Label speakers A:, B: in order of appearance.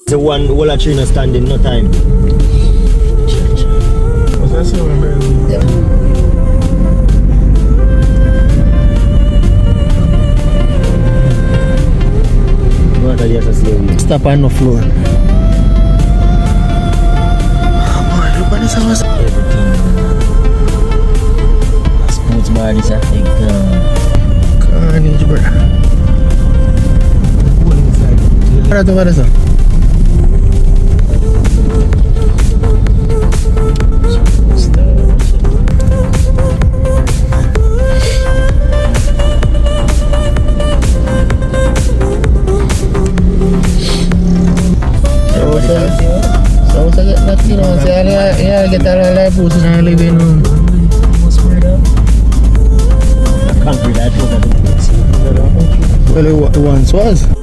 A: The one whole tree no standing, no time.
B: What's that saying, man?
A: Yeah.
B: Stop on the floor. Oh boy, look at this house.
A: Everything. Sports bar is a big
B: Carnage, bro. What is that? So I get that, you know, say, yeah, I get all the life forces and I live in
A: concrete.
B: Well, it once was.